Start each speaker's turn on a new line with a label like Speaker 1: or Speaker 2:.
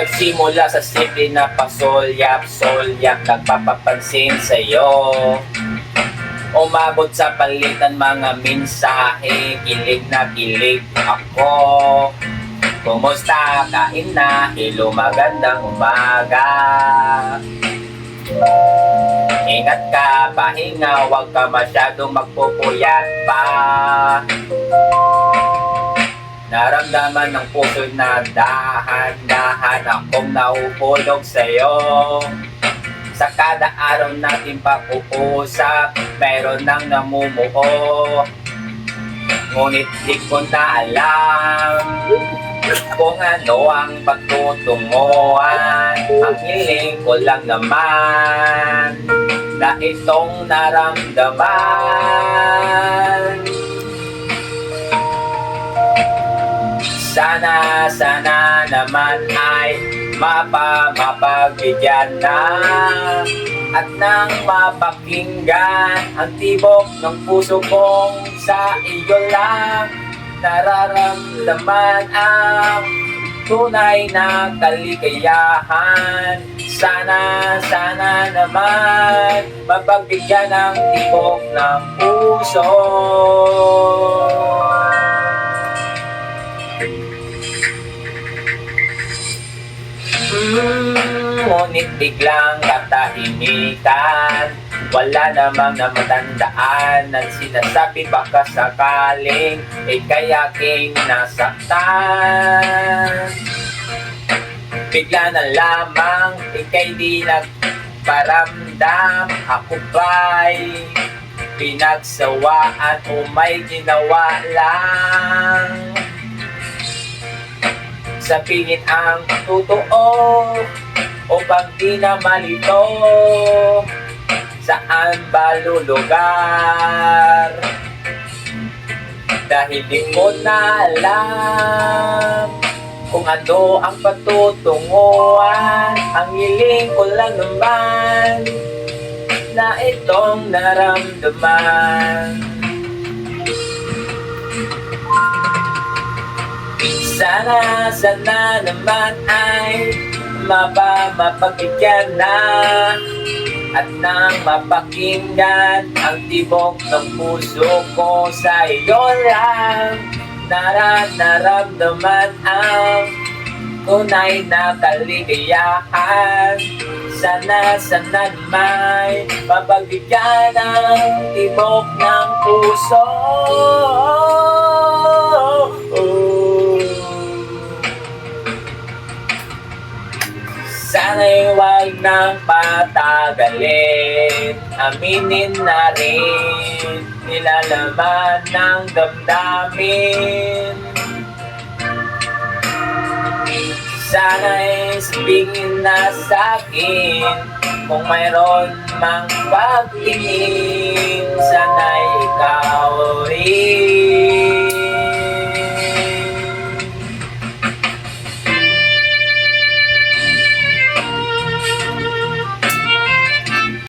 Speaker 1: Nagsimula sa simple na pasulyap-sulyap, nagpapapansin sa'yo. Umabot sa palitan mga mensahe, kilig na kilig ako. Kumusta? Kain na? Hello, magandang umaga. Ingat ka, pahinga, huwag ka masyadong magpupuyat pa. Naramdaman ng puso na dahan-dahan akong nahuhulog sa'yo. Sa kada araw natin pag-uusap, meron nang namumuo. Ngunit di ko na alam kung ano ang pagtutunguhan. Ang hiling ko lang naman na itong naramdaman. Sana naman ay mapagbigyan na at nang mapakinggan ang tibok ng puso kong sa iyo lang nararamdaman ang tunay na kaligayahan. Sana naman mapagbigyan ng tibok ng puso. Ngunit biglang katahimikan, wala namang namatandaan at sinasabi baka sakaling ika'y aking nasaktan. Bigla na lamang ika'y di nagparamdam, ako ba'y pinagsawaan o may ginawa lang? Sabihin ang totoo o pag di na malito, saan ba lulugar? Dahil di ko na alam kung ano ang patutunguhan. Ang hiling ko lang naman na itong naramdaman. Sana naman ay mapagbigyan na at nang mapakinggan ang tibok ng puso ko sa iyo lang nararamdaman ang tunay na kaligayahan. Sana naman mapagbigyan ang tibok ng puso. Sana'y huwag nang patagalin, aminin na rin nilalaman ng damdamin. Sana'y sabihin na sa'kin kung mayroon mang pagtingin.